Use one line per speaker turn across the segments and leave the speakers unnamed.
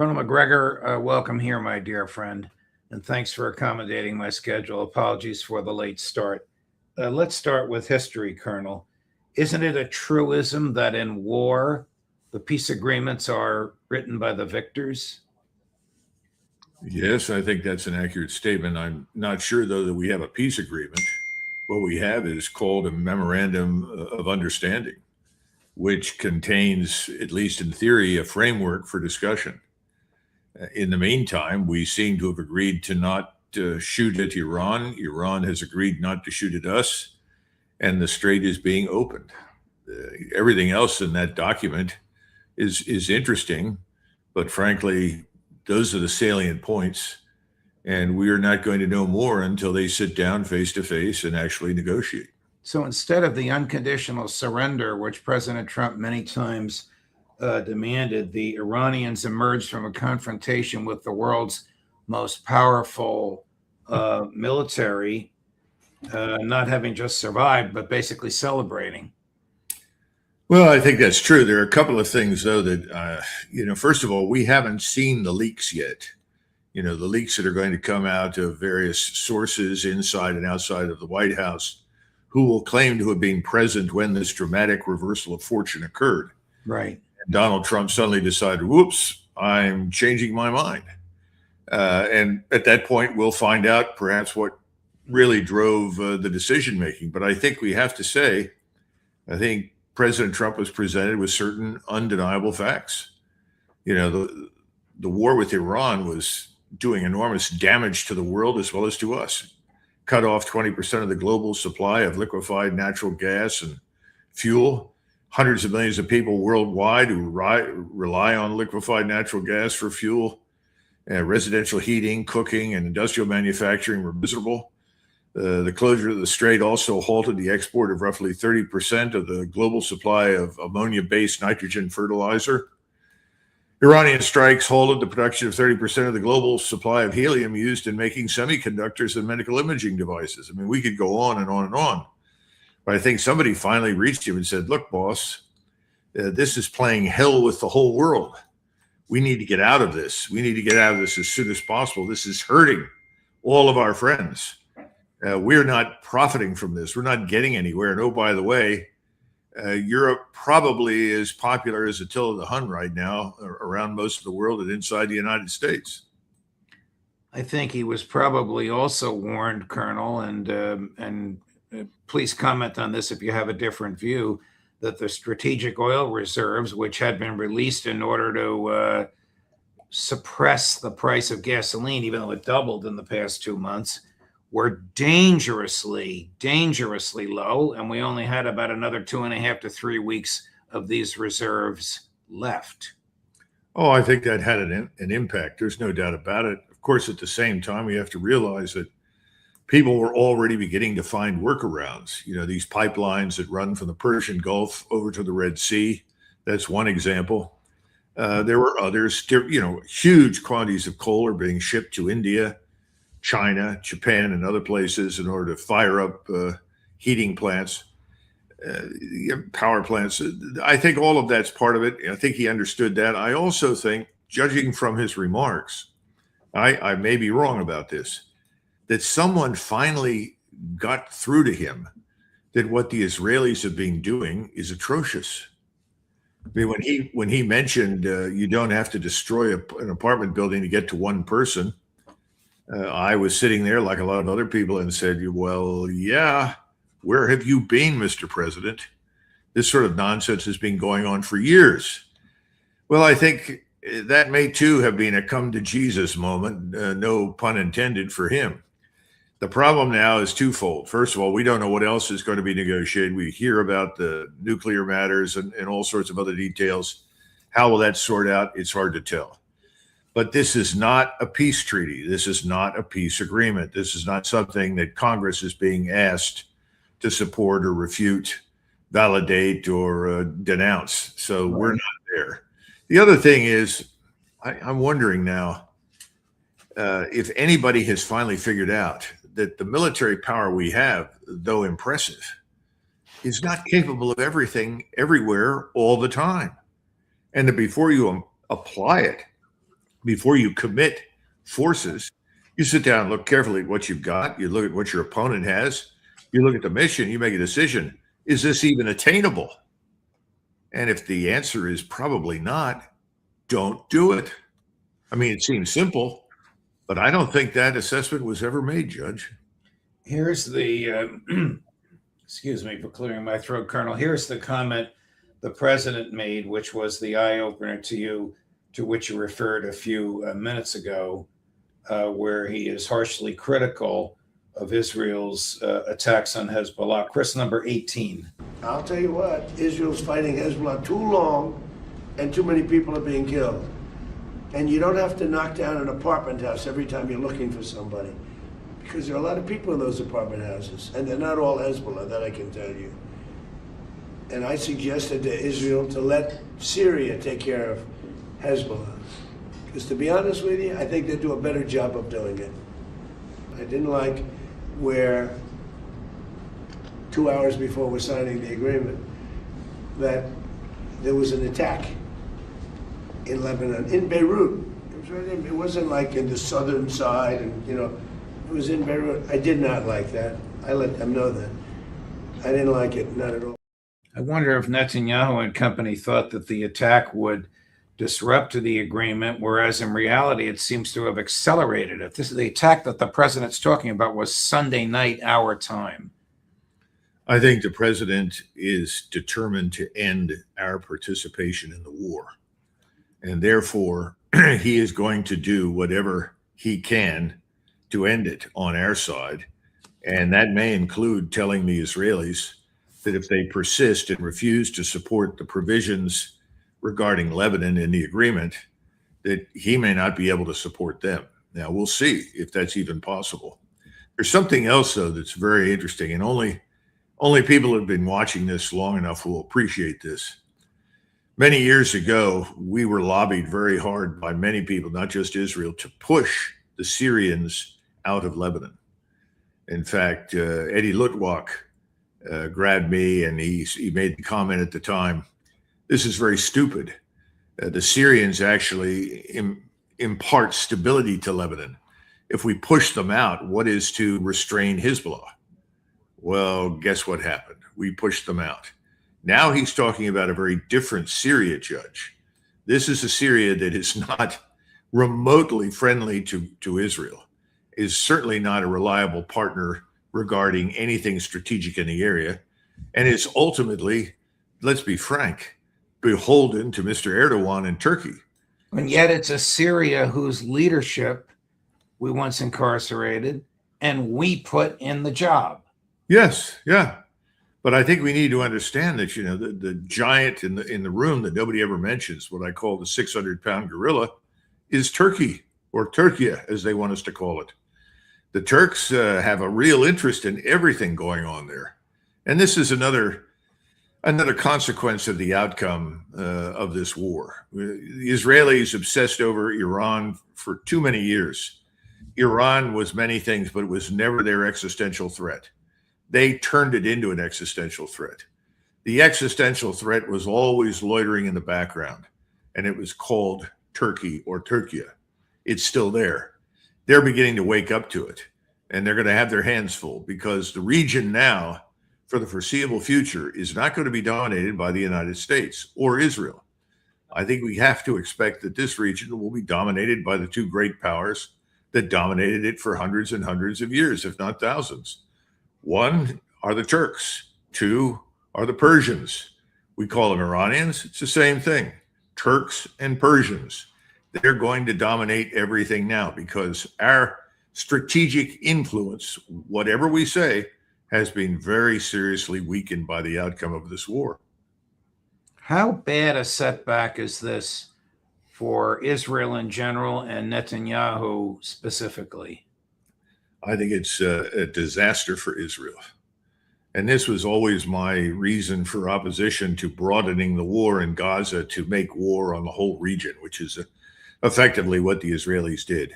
Colonel Macgregor, welcome here, my dear friend, and thanks for accommodating my schedule. Apologies for the late start. Let's start with history, Colonel. Isn't it a truism that in war, the peace agreements are written by the victors?
Yes, I think that's an accurate statement. I'm not sure, though, that we have a peace agreement. What we have is called a memorandum of understanding, which contains, at least in theory, a framework for discussion. In the meantime, we seem to have agreed to not shoot at Iran. Iran has agreed not to shoot at us, and the strait is being opened. Everything else in that document is interesting, but frankly, those are the salient points. And we are not going to know more until they sit down face to face and actually negotiate.
So instead of the unconditional surrender, which President Trump many times demanded, the Iranians emerged from a confrontation with the world's most powerful military, not having just survived, but basically celebrating.
Well, I think that's true. There are a couple of things, though, that, first of all, we haven't seen the leaks yet. The leaks that are going to come out of various sources inside and outside of the White House who will claim to have been present when this dramatic reversal of fortune occurred.
Right.
And Donald Trump suddenly decided, whoops, I'm changing my mind. And at that point, we'll find out perhaps what really drove the decision making. But I think we have to say, I think President Trump was presented with certain undeniable facts. The war with Iran was doing enormous damage to the world as well as to us. Cut off 20% of the global supply of liquefied natural gas and fuel. Hundreds of millions of people worldwide who rely on liquefied natural gas for fuel. Residential heating, cooking, and industrial manufacturing were miserable. The closure of the strait also halted the export of roughly 30% of the global supply of ammonia-based nitrogen fertilizer. Iranian strikes halted the production of 30% of the global supply of helium used in making semiconductors and medical imaging devices. I mean, we could go on and on and on. But I think somebody finally reached him and said, look, boss, this is playing hell with the whole world. We need to get out of this. We need to get out of this as soon as possible. This is hurting all of our friends. We're not profiting from this. We're not getting anywhere. And oh, by the way, Europe probably is popular as Attila the Hun right now around most of the world and inside the United States.
I think he was probably also warned, Colonel, and please comment on this if you have a different view, that the strategic oil reserves, which had been released in order to suppress the price of gasoline, even though it doubled in the past 2 months, were dangerously low, and we only had about another 2.5 to 3 weeks of these reserves left.
Oh, I think that had an impact. There's no doubt about it. Of course, at the same time, we have to realize that people were already beginning to find workarounds. These pipelines that run from the Persian Gulf over to the Red Sea. That's one example. There were others. Huge quantities of coal are being shipped to India, China, Japan, and other places in order to fire up heating plants, power plants. I think all of that's part of it. I think he understood that. I also think, judging from his remarks, I may be wrong about this, that someone finally got through to him that what the Israelis have been doing is atrocious. I mean, when he mentioned you don't have to destroy an apartment building to get to one person, I was sitting there like a lot of other people and said, well, yeah, where have you been, Mr. President? This sort of nonsense has been going on for years. Well, I think that may too have been a come to Jesus moment, no pun intended for him. The problem now is twofold. First of all, we don't know what else is going to be negotiated. We hear about the nuclear matters and all sorts of other details. How will that sort out? It's hard to tell. But this is not a peace treaty. This is not a peace agreement. This is not something that Congress is being asked to support or refute, validate, or denounce. So we're not there. The other thing is, I'm wondering now if anybody has finally figured out that the military power we have, though impressive, is not capable of everything, everywhere, all the time. And that before you apply it, before you commit forces, you sit down and look carefully at what you've got. You look at what your opponent has. You look at the mission. You make a decision. Is this even attainable? And if the answer is probably not, don't do it. I mean, it seems simple, but I don't think that assessment was ever made, Judge.
Here's the, excuse me for clearing my throat, Colonel. Here's the comment the president made, which was the eye opener to you, to which you referred a few minutes ago, where he is harshly critical of Israel's attacks on Hezbollah. Chris, number 18.
I'll tell you what, Israel's fighting Hezbollah too long and too many people are being killed. And you don't have to knock down an apartment house every time you're looking for somebody, because there are a lot of people in those apartment houses, and they're not all Hezbollah, that I can tell you. And I suggested to Israel to let Syria take care of Hezbollah. Because to be honest with you, I think they do a better job of doing it. I didn't like where 2 hours before we're signing the agreement that there was an attack in Lebanon, in Beirut. It wasn't like in the southern side, and it was in Beirut. I did not like that. I let them know that. I didn't like it, not at all.
I wonder if Netanyahu and company thought that the attack would disrupt the agreement, whereas in reality it seems to have accelerated it. This is the attack that the president's talking about was Sunday night, our time.
I think the president is determined to end our participation in the war. And therefore, he is going to do whatever he can to end it on our side. And that may include telling the Israelis that if they persist and refuse to support the provisions regarding Lebanon in the agreement, that he may not be able to support them. Now, we'll see if that's even possible. There's something else, though, that's very interesting, and only people who have been watching this long enough will appreciate this. Many years ago, we were lobbied very hard by many people, not just Israel, to push the Syrians out of Lebanon. In fact, Eddie Lutwak grabbed me and he made the comment at the time, this is very stupid. The Syrians actually impart stability to Lebanon. If we push them out, what is to restrain Hezbollah? Well, guess what happened? We pushed them out. Now he's talking about a very different Syria, Judge. This is a Syria that is not remotely friendly to Israel, is certainly not a reliable partner regarding anything strategic in the area, and is ultimately, let's be frank, beholden to Mr. Erdogan in Turkey.
And yet it's a Syria whose leadership we once incarcerated and we put in the job.
Yes, yeah. But I think we need to understand that, the giant in the room that nobody ever mentions, what I call the 600-pound gorilla, is Turkey, or Turkey, as they want us to call it. The Turks have a real interest in everything going on there. And this is another consequence of the outcome of this war. The Israelis obsessed over Iran for too many years. Iran was many things, but it was never their existential threat. They turned it into an existential threat. The existential threat was always loitering in the background, and it was called Turkey or Turkey. It's still there. They're beginning to wake up to it, and they're going to have their hands full, because the region now, for the foreseeable future, is not going to be dominated by the United States or Israel. I think we have to expect that this region will be dominated by the two great powers that dominated it for hundreds and hundreds of years, if not thousands. One are the Turks. Two are the Persians. We call them Iranians. It's the same thing. Turks and Persians. They're going to dominate everything now, because our strategic influence, whatever we say, has been very seriously weakened by the outcome of this war.
How bad a setback is this for Israel in general and Netanyahu specifically?
I think it's a disaster for Israel. And this was always my reason for opposition to broadening the war in Gaza to make war on the whole region, which is effectively what the Israelis did.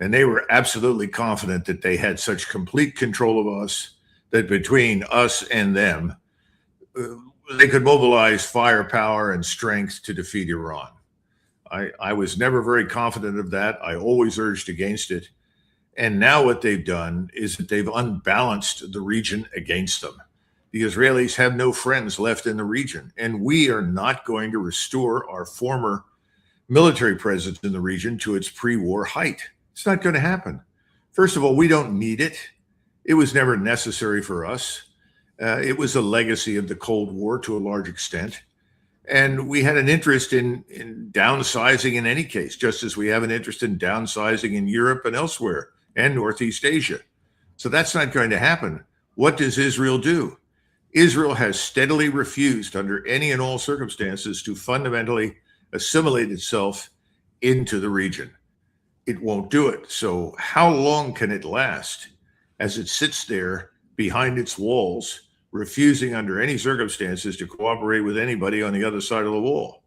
And they were absolutely confident that they had such complete control of us that between us and them, they could mobilize firepower and strength to defeat Iran. I was never very confident of that. I always urged against it. And now what they've done is that they've unbalanced the region against them. The Israelis have no friends left in the region, and we are not going to restore our former military presence in the region to its pre-war height. It's not going to happen. First of all, we don't need it. It was never necessary for us. It was a legacy of the Cold War to a large extent. And we had an interest in downsizing in any case, just as we have an interest in downsizing in Europe and elsewhere and Northeast Asia. So that's not going to happen. What does Israel do? Israel has steadily refused under any and all circumstances to fundamentally assimilate itself into the region. It won't do it. So how long can it last as it sits there behind its walls, refusing under any circumstances to cooperate with anybody on the other side of the wall?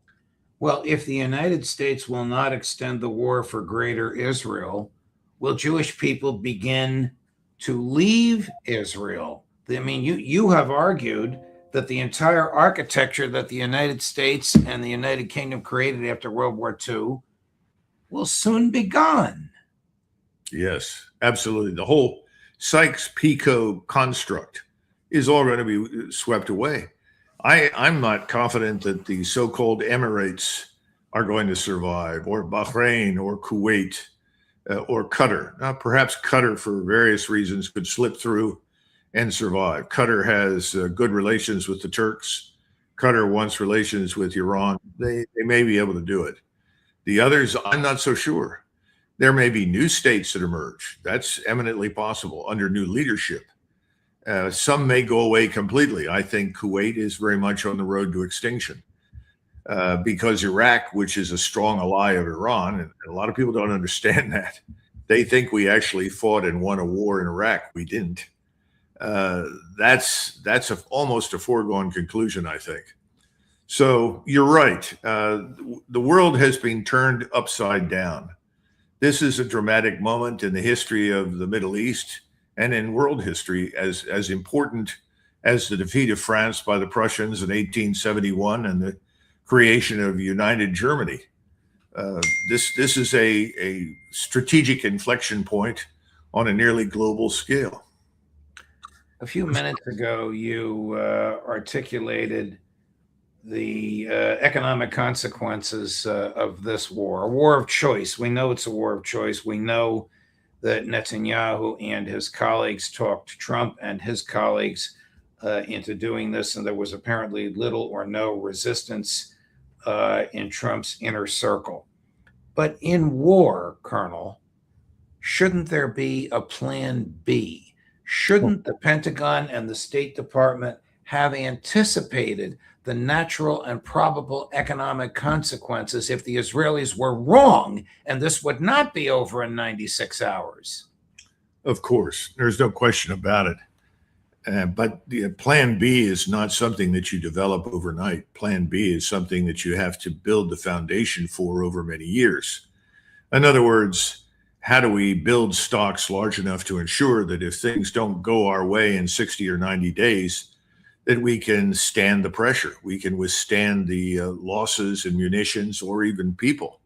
Well, if the United States will not extend the war for greater Israel, will Jewish people begin to leave Israel? I mean, you have argued that the entire architecture that the United States and the United Kingdom created after World War II will soon be gone.
Yes, absolutely. The whole Sykes-Picot construct is all going to be swept away. I'm not confident that the so-called Emirates are going to survive, or Bahrain, or Kuwait, or Qatar. Now, perhaps Qatar, for various reasons, could slip through and survive. Qatar has good relations with the Turks. Qatar wants relations with Iran. They may be able to do it. The others, I'm not so sure. There may be new states that emerge. That's eminently possible under new leadership. Some may go away completely. I think Kuwait is very much on the road to extinction because Iraq, which is a strong ally of Iran, and a lot of people don't understand that. They think we actually fought and won a war in Iraq. We didn't. That's almost a foregone conclusion, I think. So you're right. The world has been turned upside down. This is a dramatic moment in the history of the Middle East and in world history, as important as the defeat of France by the Prussians in 1871 and the creation of united Germany. This is a strategic inflection point on a nearly global scale.
A few minutes ago, you articulated the economic consequences of this war, a war of choice. We know it's a war of choice. We know that Netanyahu and his colleagues talked Trump and his colleagues into doing this, and there was apparently little or no resistance in Trump's inner circle. But in war, Colonel, shouldn't there be a plan B? Shouldn't the Pentagon and the State Department have anticipated the natural and probable economic consequences if the Israelis were wrong and this would not be over in 96 hours?
Of course, there's no question about it. But the plan B is not something that you develop overnight. Plan B is something that you have to build the foundation for over many years. In other words, how do we build stocks large enough to ensure that if things don't go our way in 60 or 90 days, that we can stand the pressure, we can withstand the losses in munitions or even people.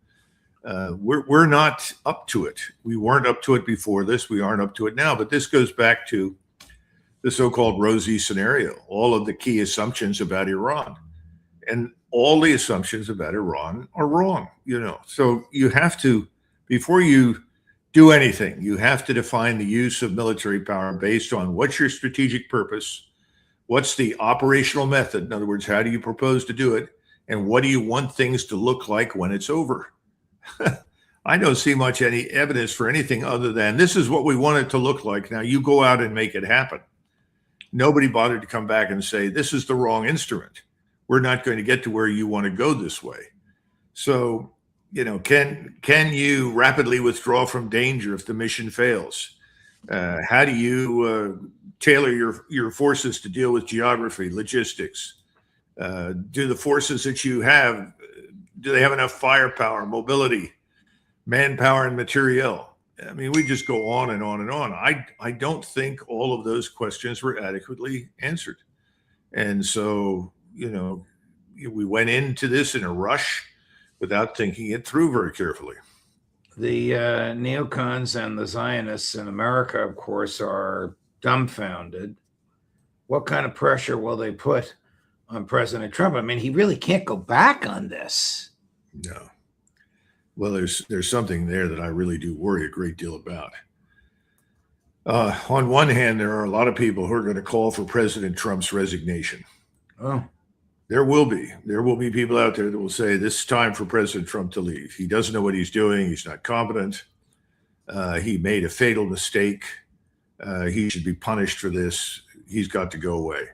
We're not up to it. We weren't up to it before this. We aren't up to it now. But this goes back to the so-called rosy scenario, all of the key assumptions about Iran. And all the assumptions about Iran are wrong, So you have to, before you do anything, you have to define the use of military power based on what's your strategic purpose, what's the operational method? In other words, how do you propose to do it? And what do you want things to look like when it's over? I don't see much any evidence for anything other than this is what we want it to look like. Now you go out and make it happen. Nobody bothered to come back and say, this is the wrong instrument. We're not going to get to where you want to go this way. So, can you rapidly withdraw from danger if the mission fails? How do you tailor your forces to deal with geography, logistics? Do the forces that you have, do they have enough firepower, mobility, manpower, and materiel? I mean, we just go on and on and on. I don't think all of those questions were adequately answered. And so, we went into this in a rush. without thinking it through very carefully.
The neocons and the Zionists in America, of course, are dumbfounded. What kind of pressure will they put on President Trump? I mean, he really can't go back on this.
No. Well, there's something there that I really do worry a great deal about. On one hand, there are a lot of people who are going to call for President Trump's resignation.
Oh,
There will be people out there that will say this is time for President Trump to leave. He doesn't know what he's doing. He's not competent. He made a fatal mistake. He should be punished for this. He's got to go away.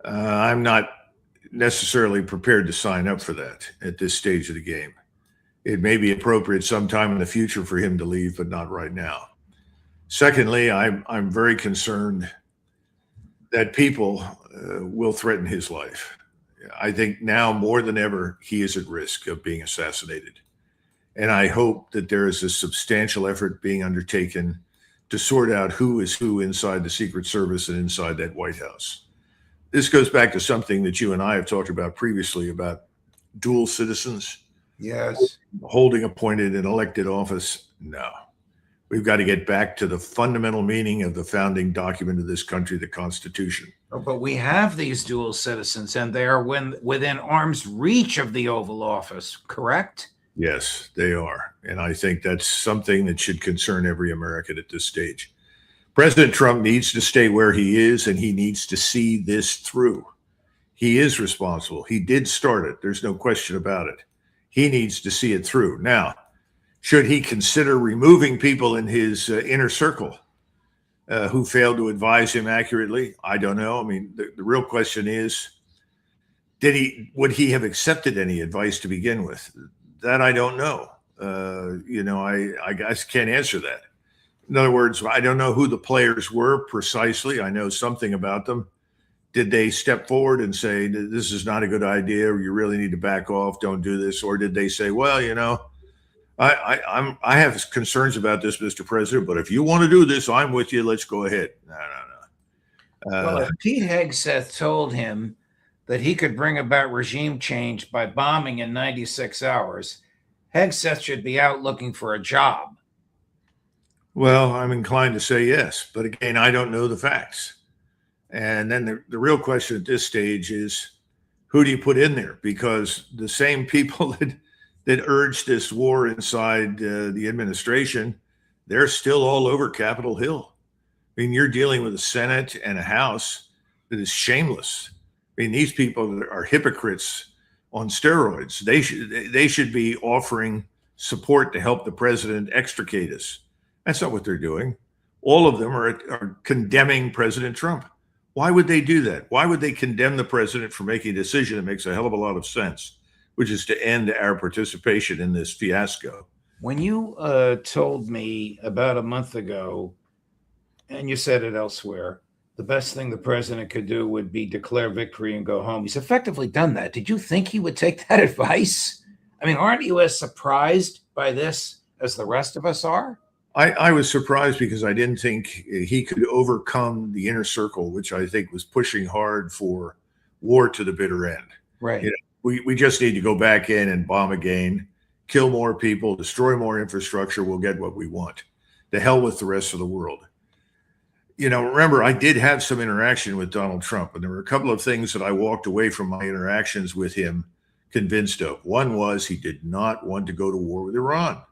I'm not necessarily prepared to sign up for that at this stage of the game. It may be appropriate sometime in the future for him to leave, but not right now. Secondly, I'm very concerned that people will threaten his life. I think now more than ever, he is at risk of being assassinated. And I hope that there is a substantial effort being undertaken to sort out who is who inside the Secret Service and inside that White House. This goes back to something that you and I have talked about previously about dual citizens.
yes.
Holding appointed and elected office. No. We've got to get back to the fundamental meaning of the founding document of this country, the Constitution.
Oh, but we have these dual citizens, and they are within arm's reach of the Oval Office, correct?
Yes, they are. And I think that's something that should concern every American at this stage. President Trump needs to stay where he is, and he needs to see this through. He is responsible. He did start it. There's no question about it. He needs to see it through. Now, should he consider removing people in his inner circle who failed to advise him accurately? I don't know. I mean, the real question is, would he have accepted any advice to begin with? That I don't know. I guess can't answer that. In other words, I don't know who the players were precisely. I know something about them. Did they step forward and say, this is not a good idea, or you really need to back off, don't do this? Or did they say, well, I have concerns about this, Mr. President, but if you want to do this, I'm with you. Let's go ahead. No.
Well, if Pete Hegseth told him that he could bring about regime change by bombing in 96 hours, Hegseth should be out looking for a job.
Well, I'm inclined to say yes, but again, I don't know the facts. And then the real question at this stage is, who do you put in there? Because the same people that urged this war inside the administration, they're still all over Capitol Hill. I mean, you're dealing with a Senate and a House that is shameless. I mean, these people are hypocrites on steroids. They should be offering support to help the president extricate us. That's not what they're doing. All of them are condemning President Trump. Why would they do that? Why would they condemn the president for making a decision that makes a hell of a lot of sense, which is to end our participation in this fiasco?
When you told me about a month ago, and you said it elsewhere, the best thing the president could do would be declare victory and go home. He's effectively done that. Did you think he would take that advice? I mean, aren't you as surprised by this as the rest of us are?
I was surprised because I didn't think he could overcome the inner circle, which I think was pushing hard for war to the bitter end.
Right.
We just need to go back in and bomb again, kill more people, destroy more infrastructure. We'll get what we want. The hell with the rest of the world. Remember, I did have some interaction with Donald Trump, and there were a couple of things that I walked away from my interactions with him convinced of. One was he did not want to go to war with Iran.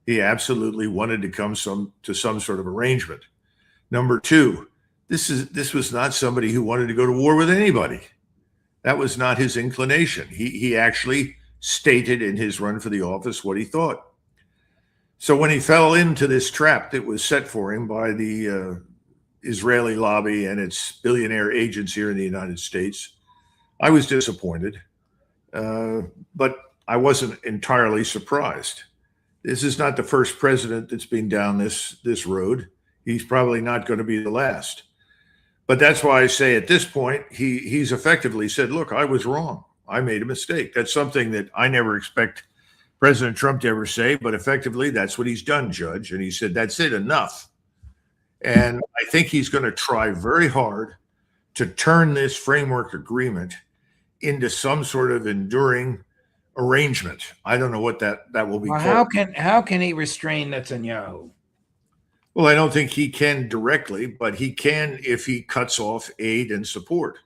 He absolutely wanted to come to some sort of arrangement. Number two, this was not somebody who wanted to go to war with anybody. That was not his inclination. He actually stated in his run for the office what he thought. So when he fell into this trap that was set for him by the Israeli lobby and its billionaire agents here in the United States, I was disappointed, but I wasn't entirely surprised. This is not the first president that's been down this road. He's probably not going to be the last. But that's why I say at this point, he's effectively said, look, I was wrong. I made a mistake. That's something that I never expect President Trump to ever say, but effectively that's what he's done, Judge. And he said, that's it, enough. And I think he's going to try very hard to turn this framework agreement into some sort of enduring arrangement. I don't know what that will be
Well,
called.
how can he restrain Netanyahu?
Well, I don't think he can directly, but he can if he cuts off aid and support.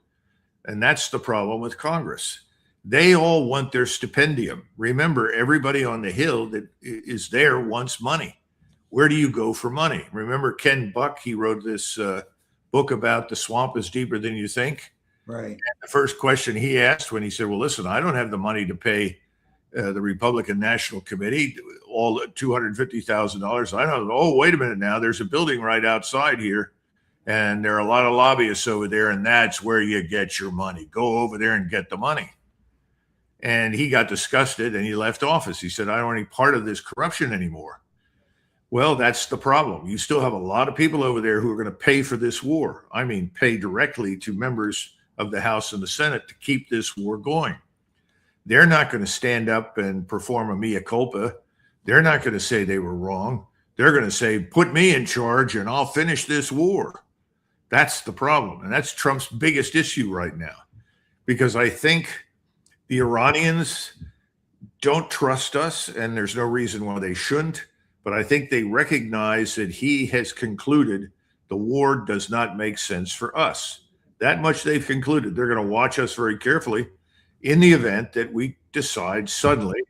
And that's the problem with Congress. They all want their stipendium. Remember, everybody on the Hill that is there wants money. Where do you go for money? Remember Ken Buck, he wrote this book about the swamp is deeper than you think.
Right.
And the first question he asked when he said, well, listen, I don't have the money to pay the Republican National Committee, all $250,000. I don't know. Oh, wait a minute now. There's a building right outside here, and there are a lot of lobbyists over there, and that's where you get your money. Go over there and get the money. And he got disgusted, and he left office. He said, I don't want any part of this corruption anymore. Well, that's the problem. You still have a lot of people over there who are going to pay for this war. I mean, pay directly to members of the House and the Senate to keep this war going. They're not going to stand up and perform a mea culpa. They're not going to say they were wrong. They're going to say, put me in charge and I'll finish this war. That's the problem. And that's Trump's biggest issue right now, because I think the Iranians don't trust us, and there's no reason why they shouldn't. But I think they recognize that he has concluded the war does not make sense for us. That much they've concluded. They're going to watch us very carefully in the event that we decide suddenly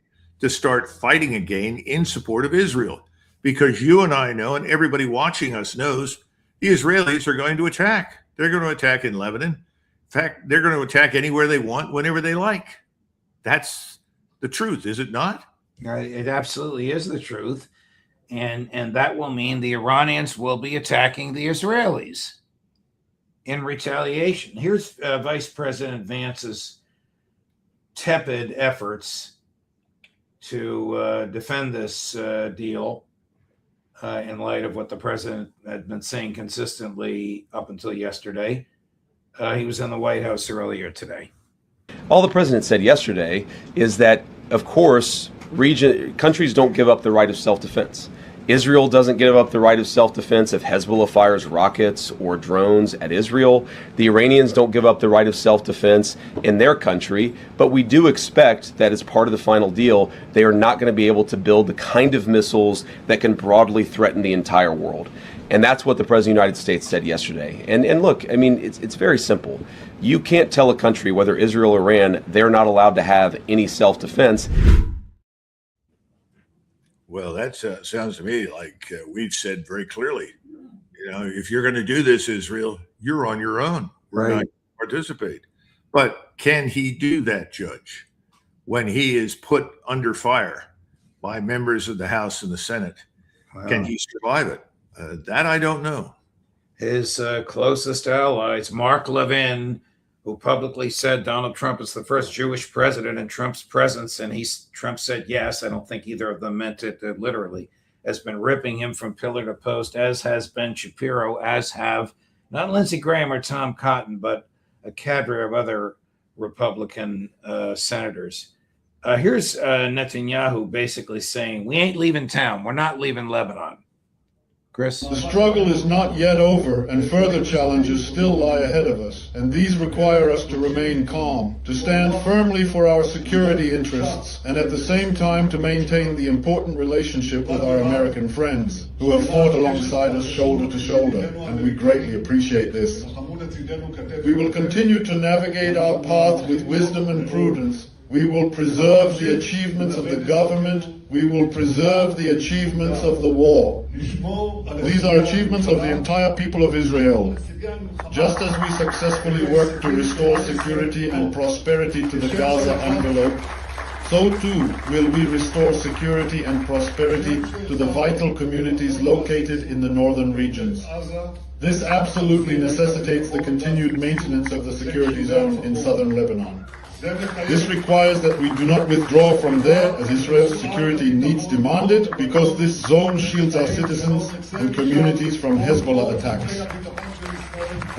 to start fighting again in support of Israel. Because you and I know, and everybody watching us knows, the Israelis are going to attack. They're going to attack in Lebanon. In fact, they're going to attack anywhere they want, whenever they like. That's the truth, is it not?
It absolutely is the truth. And that will mean the Iranians will be attacking the Israelis in retaliation. Here's Vice President Vance's tepid efforts to defend this deal in light of what the president had been saying consistently up until yesterday. He was in the White House earlier today.
All the president said yesterday is that, of course, countries don't give up the right of self-defense. Israel doesn't give up the right of self-defense if Hezbollah fires rockets or drones at Israel. The Iranians don't give up the right of self-defense in their country, but we do expect that as part of the final deal, they are not going to be able to build the kind of missiles that can broadly threaten the entire world. And that's what the President of the United States said yesterday. And look, I mean, it's very simple. You can't tell a country, whether Israel or Iran, they're not allowed to have any self-defense.
Well, that sounds to me like we've said very clearly, if you're going to do this, Israel, you're on your own. We're not going to participate. But can he do that, Judge, when he is put under fire by members of the House and the Senate? Wow. Can he survive it? That I don't know.
His closest allies, Mark Levin, who publicly said Donald Trump is the first Jewish president in Trump's presence, and Trump said yes. I don't think either of them meant it literally, has been ripping him from pillar to post, as has Ben Shapiro, as have not Lindsey Graham or Tom Cotton, but a cadre of other Republican senators. Here's Netanyahu basically saying, we ain't leaving town. We're not leaving Lebanon. Chris?
The struggle is not yet over, and further challenges still lie ahead of us. And these require us to remain calm, to stand firmly for our security interests, and at the same time to maintain the important relationship with our American friends, who have fought alongside us shoulder to shoulder, and we greatly appreciate this. We will continue to navigate our path with wisdom and prudence. We will preserve the achievements of the government. We will preserve the achievements of the war. These are achievements of the entire people of Israel. Just as we successfully work to restore security and prosperity to the Gaza envelope, so too will we restore security and prosperity to the vital communities located in the northern regions. This absolutely necessitates the continued maintenance of the security zone in southern Lebanon. This requires that we do not withdraw from there as Israel's security needs demanded, because this zone shields our citizens and communities from Hezbollah attacks.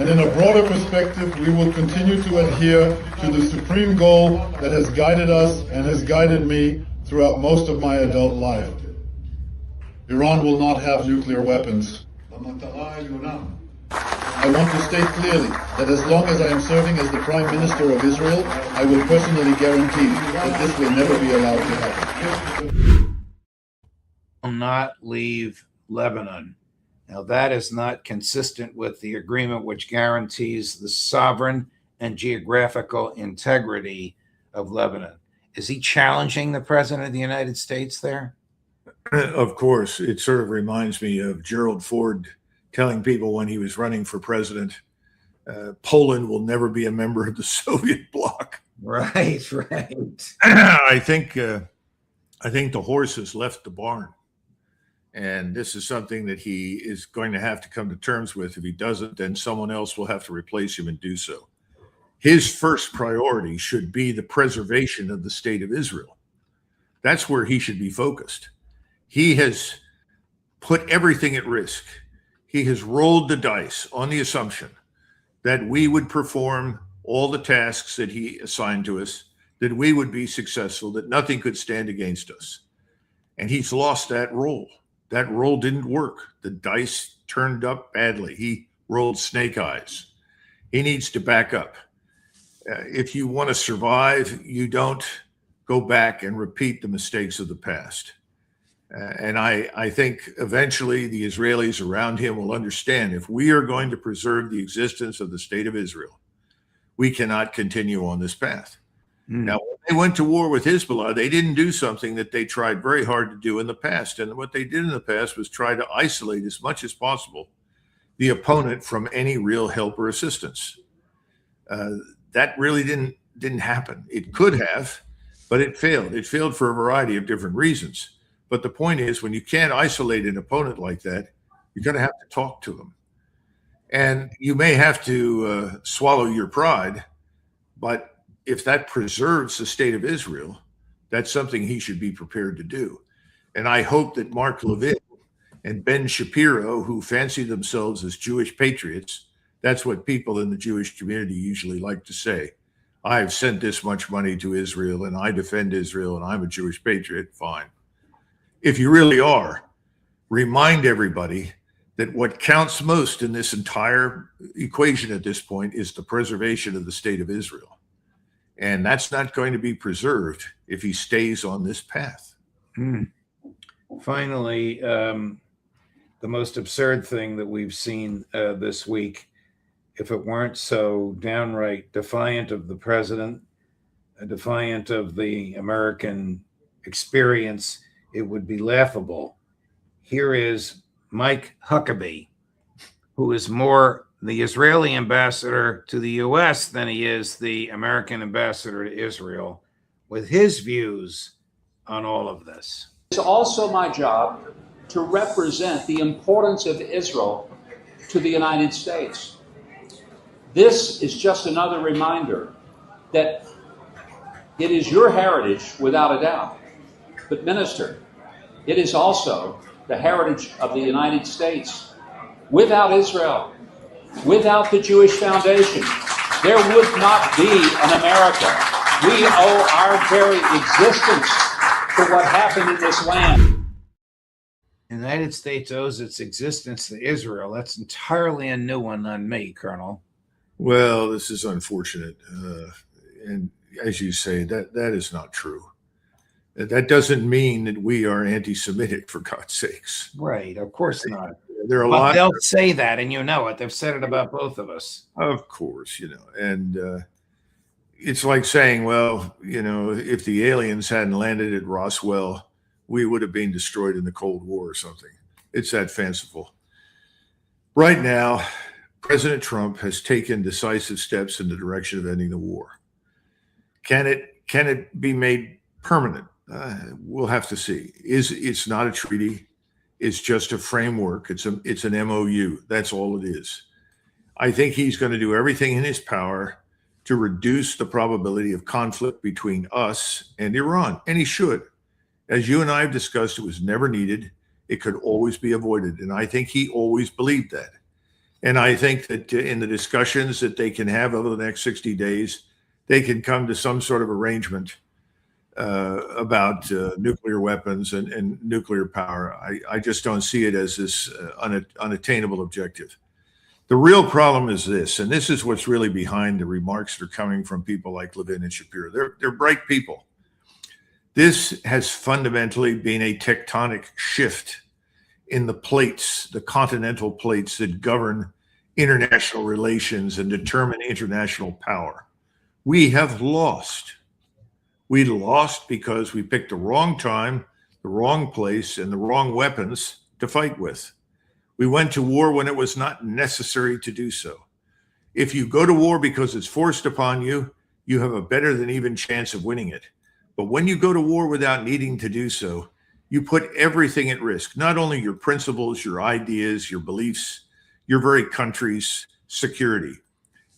And in a broader perspective, we will continue to adhere to the supreme goal that has guided us and has guided me throughout most of my adult life. Iran will not have nuclear weapons. I want to state clearly that as long as I am serving as the Prime Minister of Israel, I will personally guarantee that this will never be allowed to happen.
Will not leave Lebanon. Now, that is not consistent with the agreement which guarantees the sovereign and geographical integrity of Lebanon. Is he challenging the President of the United States there?
Of course, it sort of reminds me of Gerald Ford telling people when he was running for president, Poland will never be a member of the Soviet bloc.
Right, right.
I think the horse has left the barn. And this is something that he is going to have to come to terms with. If he doesn't, then someone else will have to replace him and do so. His first priority should be the preservation of the state of Israel. That's where he should be focused. He has put everything at risk. He has rolled the dice on the assumption that we would perform all the tasks that he assigned to us, that we would be successful, that nothing could stand against us. And he's lost that role. That roll didn't work. The dice turned up badly. He rolled snake eyes. He needs to back up. If you want to survive, you don't go back and repeat the mistakes of the past. And I think eventually the Israelis around him will understand if we are going to preserve the existence of the state of Israel, we cannot continue on this path. Now, when they went to war with Hezbollah, they didn't do something that they tried very hard to do in the past. And what they did in the past was try to isolate as much as possible the opponent from any real help or assistance. That really didn't happen. It could have, but it failed. It failed for a variety of different reasons. But the point is, when you can't isolate an opponent like that, you're going to have to talk to them. And you may have to swallow your pride, but if that preserves the state of Israel, that's something he should be prepared to do. And I hope that Mark Levin and Ben Shapiro, who fancy themselves as Jewish patriots, that's what people in the Jewish community usually like to say. I've sent this much money to Israel and I defend Israel and I'm a Jewish patriot. Fine. If you really are, remind everybody that what counts most in this entire equation at this point is the preservation of the state of Israel. And that's not going to be preserved if he stays on this path.
Finally, the most absurd thing that we've seen this week, if it weren't so downright defiant of the president, defiant of the American experience, it would be laughable. Here is Mike Huckabee, who is more the Israeli ambassador to the U.S. than he is the American ambassador to Israel, with his views on all of this.
It's also my job to represent the importance of Israel to the United States. This is just another reminder that it is your heritage without a doubt. But Minister, it is also the heritage of the United States. Without Israel, without the Jewish Foundation, there would not be an America. We owe our very existence to what happened in this land.
The United States owes its existence to Israel. That's entirely a new one on me, Colonel.
Well, this is unfortunate. And as you say, that is not true. That doesn't mean that we are anti-Semitic, for God's sakes.
Right, of course not.
There are a
But
lot.
they'll say that, and you know it. They've said it about both of us.
Of course, and it's like saying, well, if the aliens hadn't landed at Roswell, we would have been destroyed in the Cold War or something. It's that fanciful. Right now, President Trump has taken decisive steps in the direction of ending the war. Can it be made permanent? We'll have to see. It's not a treaty. It's just a framework. It's an MOU. That's all it is. I think he's going to do everything in his power to reduce the probability of conflict between us and Iran. And he should. As you and I have discussed, it was never needed. It could always be avoided. And I think he always believed that. And I think that in the discussions that they can have over the next 60 days, they can come to some sort of arrangement about nuclear weapons and nuclear power. I just don't see it as this unattainable objective. The real problem is this, and this is what's really behind the remarks that are coming from people like Levin and Shapiro. They're bright people. This has fundamentally been a tectonic shift in the plates, the continental plates that govern international relations and determine international power. We have lost. We lost because we picked the wrong time, the wrong place, and the wrong weapons to fight with. We went to war when it was not necessary to do so. If you go to war because it's forced upon you, you have a better than even chance of winning it. But when you go to war without needing to do so, you put everything at risk, not only your principles, your ideas, your beliefs, your very country's security.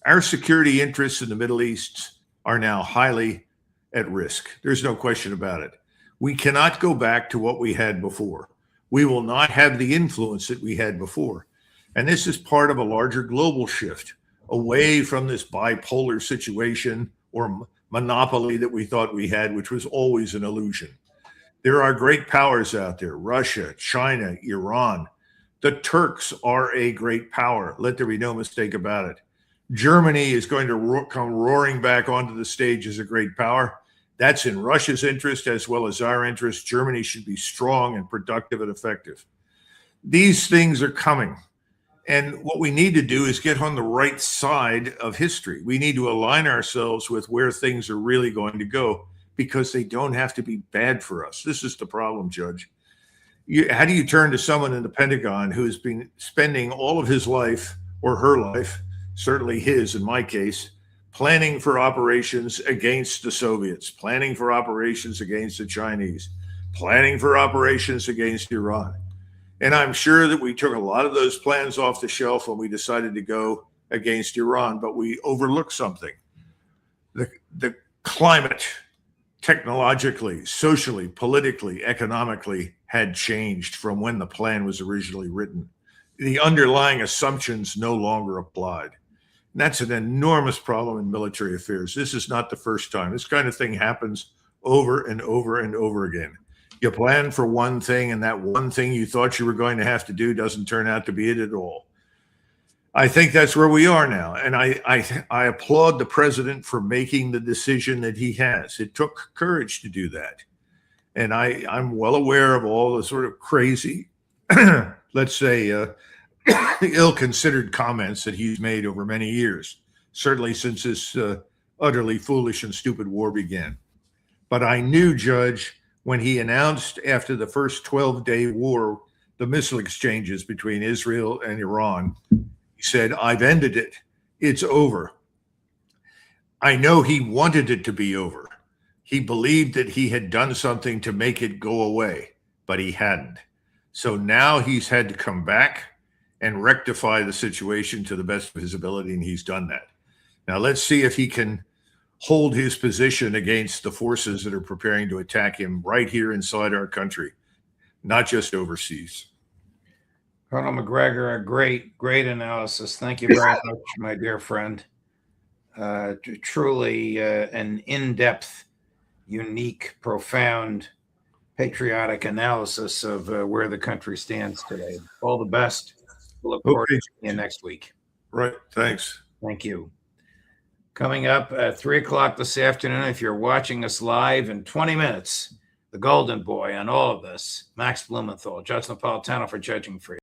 Our security interests in the Middle East are now highly at risk. There's no question about it. We cannot go back to what we had before. We will not have the influence that we had before. And this is part of a larger global shift away from this bipolar situation or monopoly that we thought we had, which was always an illusion. There are great powers out there: Russia, China, Iran. The Turks are a great power. Let there be no mistake about it. Germany is going to come roaring back onto the stage as a great power. That's in Russia's interest as well as our interest. Germany should be strong and productive and effective. These things are coming. And what we need to do is get on the right side of history. We need to align ourselves with where things are really going to go, because they don't have to be bad for us. This is the problem, Judge. How do you turn to someone in the Pentagon who has been spending all of his life, or her life, certainly his in my case, planning for operations against the Soviets, planning for operations against the Chinese, planning for operations against Iran? And I'm sure that we took a lot of those plans off the shelf when we decided to go against Iran, but we overlooked something. The climate, technologically, socially, politically, economically, had changed from when the plan was originally written. The underlying assumptions no longer applied. And that's an enormous problem in military affairs. This is not the first time. This kind of thing happens over and over and over again. You plan for one thing, and that one thing you thought you were going to have to do doesn't turn out to be it at all. I think that's where we are now. And I applaud the president for making the decision that he has. It took courage to do that. And I'm well aware of all the sort of crazy, let's say, ill-considered comments that he's made over many years, certainly since this utterly foolish and stupid war began. But I knew, Judge, when he announced after the first 12-day war, the missile exchanges between Israel and Iran, he said, "I've ended it. It's over." I know he wanted it to be over. He believed that he had done something to make it go away, but he hadn't. So now he's had to come back and rectify the situation to the best of his ability, and he's done that. Now let's see if he can hold his position against the forces that are preparing to attack him right here inside our country, not just overseas.
Colonel Macgregor, a great analysis. Thank you very much, my dear friend. Truly an in-depth, unique, profound, patriotic analysis of where the country stands today. All the best. We'll look forward to seeing you next week.
Right. Thanks.
Thank you. Coming up at 3 o'clock this afternoon, if you're watching us live in 20 minutes, the golden boy on all of this, Max Blumenthal, Judge Napolitano for Judging Free.